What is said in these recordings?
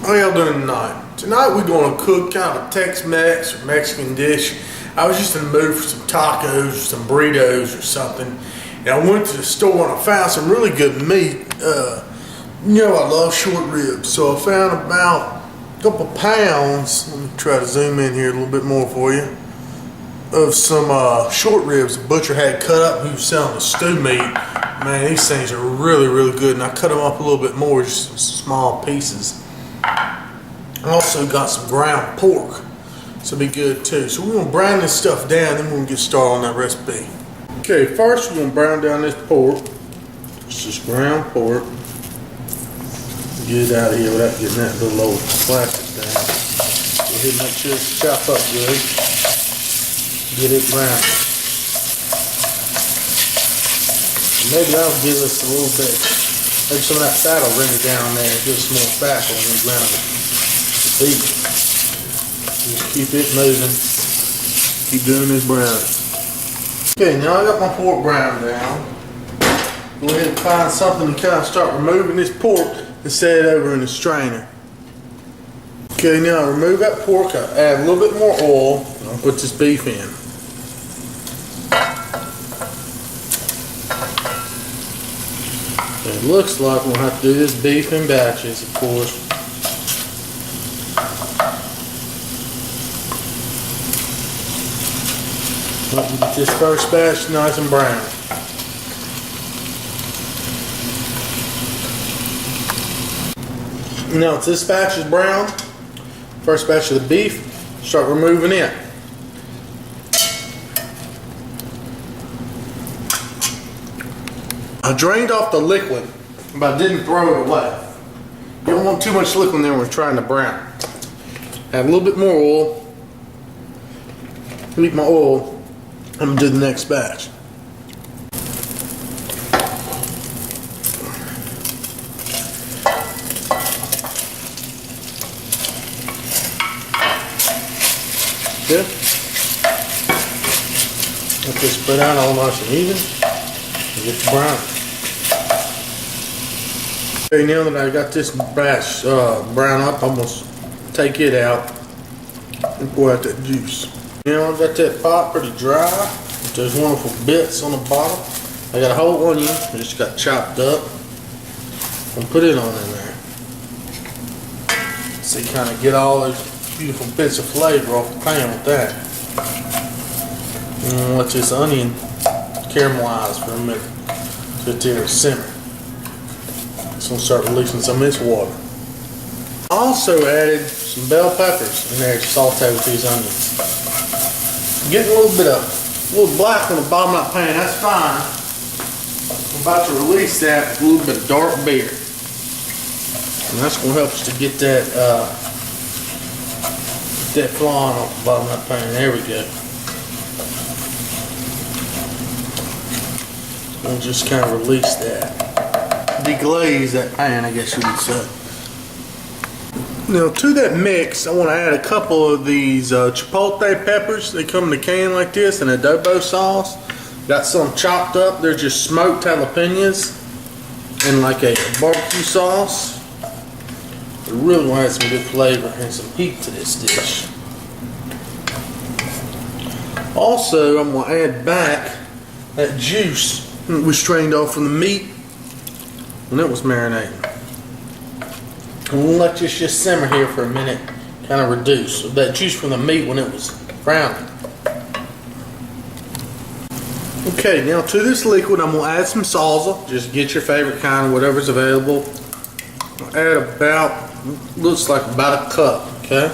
How y'all doing tonight? Tonight we're going to cook kind of a Tex-Mex or Mexican dish. I was just in the mood for some tacos, or some burritos or something. And I went to the store and I found some really good meat. You know I love short ribs, so I found about a couple pounds. Let me try to zoom in here a little bit more for you. Of some short ribs the butcher had cut up. He was selling the stew meat. Man, these things are really, really good. And I cut them up a little bit more, just some small pieces. I also got some ground pork, so it'll be good too. So we're gonna brown this stuff down, then we're gonna get started on that recipe. Okay, first we're gonna brown down this pork. It's just ground pork. Get it out of here without getting that little old plastic down. Go ahead and make sure it's chopped up good. Get it brown. Maybe that'll give us a little bit. Maybe some of that fat will render down there and give us more fat when we ground the beef. Just keep it moving. Keep doing this browning. Okay, now I got my pork browned down. Go ahead and find something to kind of start removing this pork and set it over in the strainer. Okay, now I remove that pork. I add a little bit more oil and I'll put this beef in. It looks like we'll have to do this beef in batches, of course. Let me get this first batch nice and brown. Now, if this batch is brown, first batch of the beef, start removing it. I drained off the liquid, but I didn't throw it away. You don't want too much liquid in there when we're trying to brown. Add a little bit more oil. Heat my oil. I'm going to do the next batch. Good. Let this spread out all nice and even. And get the brown. Okay, now that I got this batch brown up, I'm going to take it out and pour out that juice. Now I've got that pot pretty dry. There's wonderful bits on the bottom. I got a whole onion, I just got chopped up. And put it on in there. So you kind of get all those beautiful bits of flavor off the pan with that. And let this onion caramelize for a minute. Sit there and simmer. It's going to start releasing some of this water. I also added some bell peppers in there to saute with these onions. Getting a little bit of a little black on the bottom of that pan, that's fine. I'm about to release that with a little bit of dark beer. And that's going to help us to get that that flan off the bottom of that pan. There we go. We'll just kind of release that. Deglaze that pan, I guess you would say. Now to that mix, I want to add a couple of these chipotle peppers. They come in a can like this in adobo sauce. Got some chopped up. They're just smoked jalapenos and like a barbecue sauce. It really want to add some good flavor and some heat to this dish. Also, I'm going to add back that juice we strained off from the meat when it was marinating. We'll let this just simmer here for a minute, kind of reduce that juice from the meat when it was browning. Okay, now to this liquid I'm going to add some salsa. Just get your favorite kind, whatever's available. I'll add about, looks like about a cup, okay?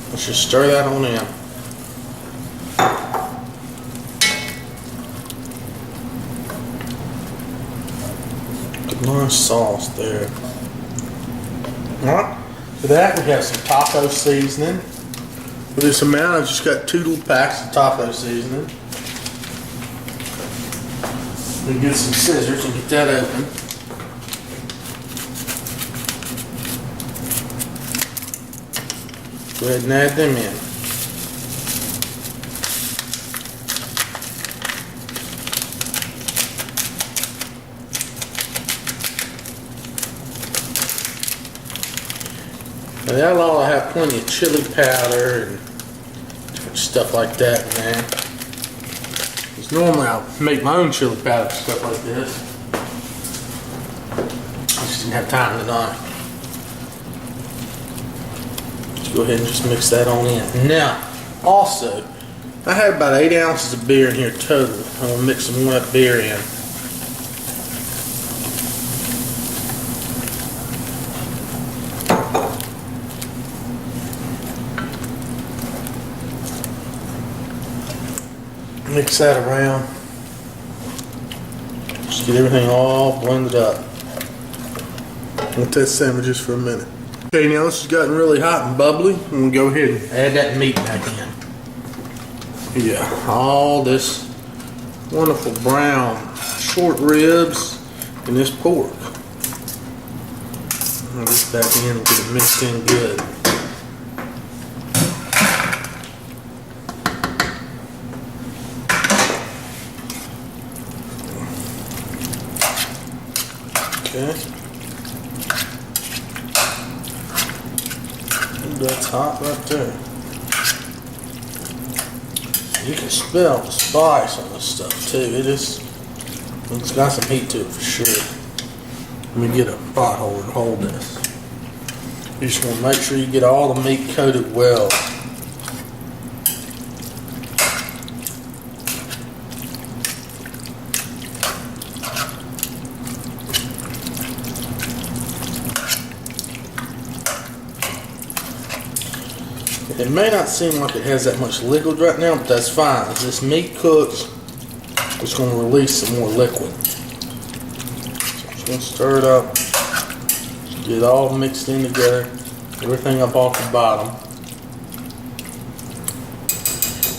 Let's just stir that on in. Good nice sauce there. Alright, for that we have some taco seasoning. For this amount I've just got 2 little packs of taco seasoning. Let me get some scissors and get that open. Go ahead and add them in. And that all I have plenty of chili powder and different stuff like that in there. Because normally I'll make my own chili powder and stuff like this. I just didn't have time tonight. Let's go ahead and just mix that on in. Now, also, I had about 8 ounces of beer in here total. I'm going to mix some more of that beer in. Mix that around. Just get everything all blended up. We'll test sandwiches for a minute. Okay, now this has gotten really hot and bubbly. I'm going to go ahead and add that meat back in. Yeah, all this wonderful brown short ribs and this pork. I'll get back in and get it mixed in good. Okay. That's hot right there. You can smell the spice on this stuff too. It's got some heat to it for sure. Let me get a pot holder to hold this. You just want to make sure you get all the meat coated well. It may not seem like it has that much liquid right now, but that's fine. As this meat cooks, it's going to release some more liquid. So I'm just going to stir it up, get it all mixed in together, everything up off the bottom.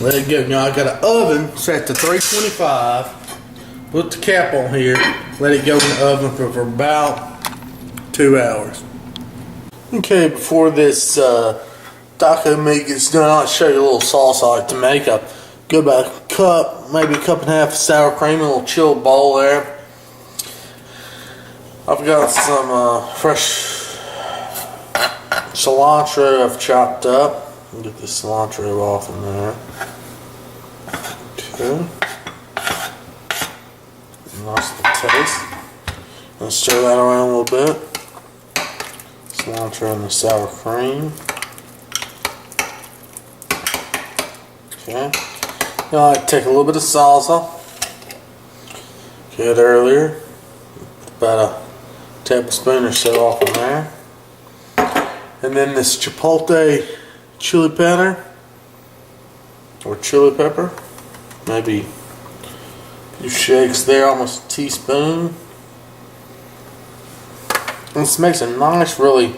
Let it go. Now I got an oven set to 325. Put the cap on here, let it go in the oven for about 2 hours. Okay, before this taco meat gets done, I'll show you a little sauce I like to make. I go about a cup, maybe a cup and a half of sour cream, a little chilled bowl there. I've got some fresh cilantro I've chopped up. I'll get the cilantro off in there. Okay. Nice little taste. And stir that around a little bit. Cilantro and the sour cream. Okay. Now I take a little bit of salsa. Good earlier. About a tablespoon or so off in there. And then this chipotle chili powder or chili pepper. Maybe a few shakes there, almost a teaspoon. And this makes a nice, really,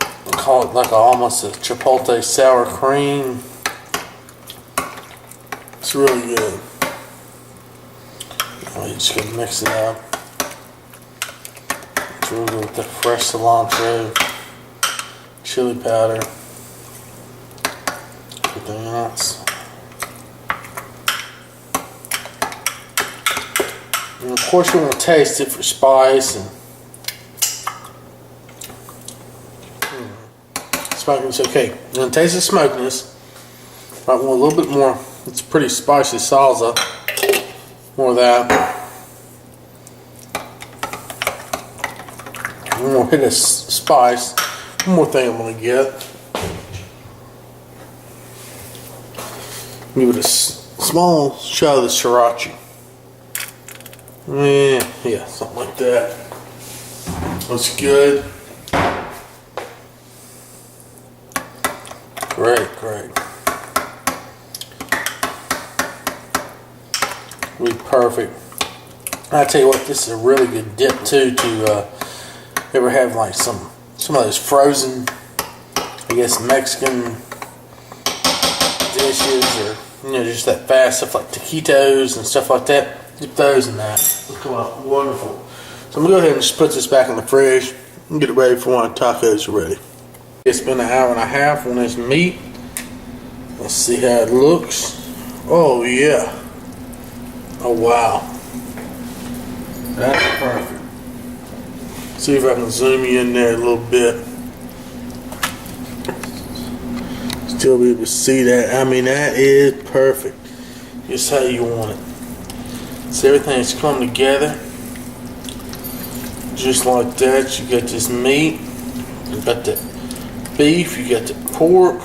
I call it like almost a chipotle sour cream. It's really good. Now you just gotta mix it up. It's really good with the fresh cilantro, chili powder, everything else. And of course you want to taste it for spice and smokiness. Okay, you're going to taste the smokiness. Might want a little bit more. It's pretty spicy salsa. More of that. One more hit of spice. One more thing I'm going to get. Give it a small shot of the sriracha. Yeah, something like that. That's good. Great, great. Be perfect. I tell you what, this is a really good dip too. To ever have like some of those frozen, I guess Mexican dishes, or just that fast stuff like taquitos and stuff like that. Dip those in that. It'll come out wonderful. So I'm gonna go ahead and just put this back in the fridge and get it ready for when the tacos are ready. It's been an hour and a half on this meat. Let's see how it looks. Oh yeah. Oh wow. That's perfect. See if I can zoom you in there a little bit. still be able to see that. I mean, that is perfect. Just how you want it. So everything's come together. Just like that. You got this meat. You got the beef. You got the pork.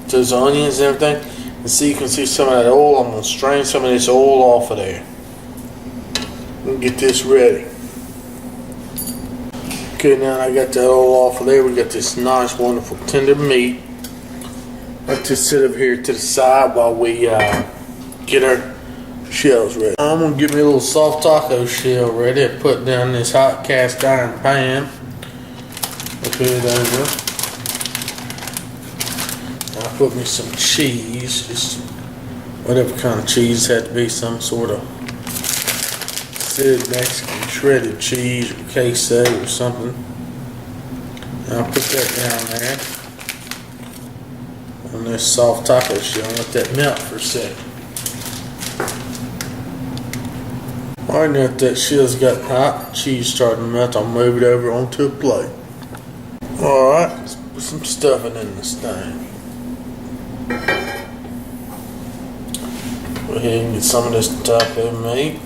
Those onions and everything. And see, you can see some of that oil. I'm going to strain some of this oil off of there. And get this ready. Okay, now I got that oil off of there. We got this nice, wonderful, tender meat. Let's just sit over here to the side while we get our shells ready. I'm going to get me a little soft taco shell ready. I put down this hot cast iron pan. Put it over. I put me some cheese, just whatever kind of cheese. Had to be some sort of Mexican shredded cheese or queso or something. And I'll put that down there on this soft taco shell and let that melt for a second. Alright, now that shell's got hot, cheese starting to melt, I'll move it over onto a plate. Alright, let's put some stuffing in this thing. Go ahead and get some of this taco meat.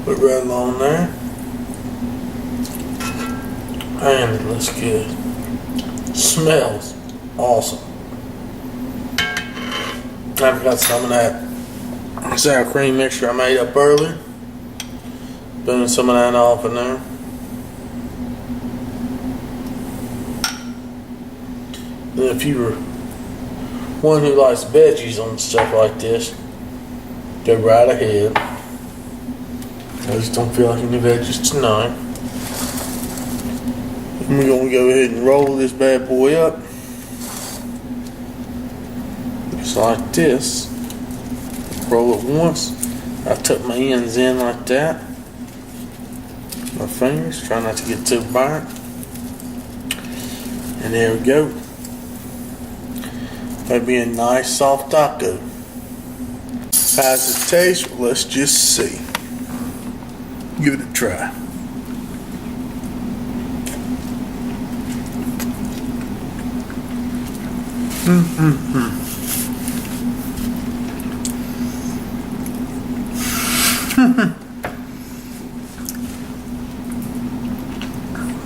Put it right along there. And it looks good. Smells awesome. I've got some of that sour cream mixture I made up earlier. Putting some of that off in there. Then if you were one who likes veggies on stuff like this, go right ahead. I just don't feel like any veggies tonight. And we're going to go ahead and roll this bad boy up. Just like this. Roll it once. I tuck my ends in like that. My fingers, try not to get too burnt. And there we go. That'd be a nice soft taco. How's it taste? Well, let's just see. Give it a try.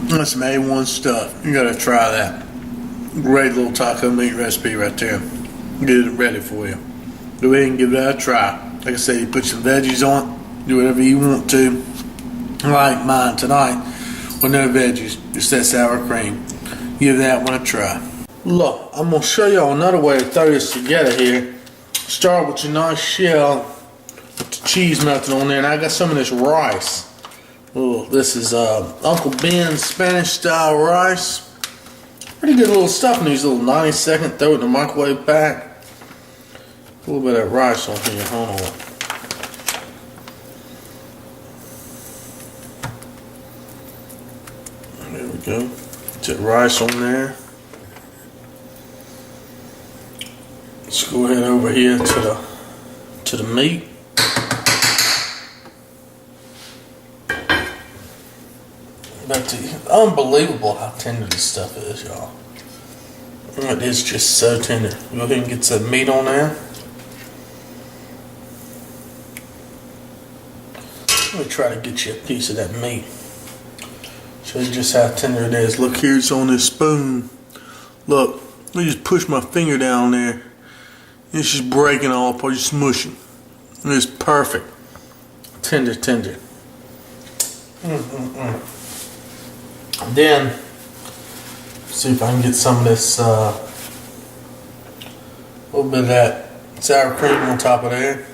That's some A1 stuff. You gotta try that. Great little taco meat recipe right there. Get it ready for you. Go ahead and give that a try. Like I said, you put some veggies on it. Do whatever you want to. Like mine tonight with no veggies, just that sour cream. Give that one a try. Look, I'm going to show y'all another way to throw this together here. Start with your nice shell with the cheese melted on there, and I got some of this rice. Oh, this is Uncle Ben's Spanish style rice. Pretty good little stuff in these little 90-second. Throw it in the microwave pack. A little bit of that rice on here. Hold on. There we go. Get that rice on there. Let's go ahead over here to the meat. That's unbelievable how tender this stuff is, y'all. It is just so tender. Go ahead and get some meat on there. Let me try to get you a piece of that meat. Show you just how tender it is. Look here, it's on this spoon. Look, let me just push my finger down there. It's just breaking all apart, just smushing. It's perfect. Tender, tender. Then, see if I can get some of this, little bit of that sour cream on top of there.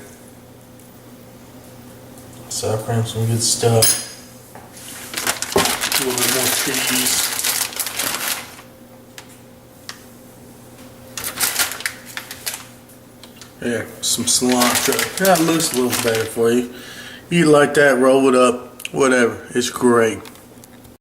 Sour cream, some good stuff. A little bit more cheese. Yeah, some cilantro. That looks a little better for you. You like that, roll it up, whatever. It's great.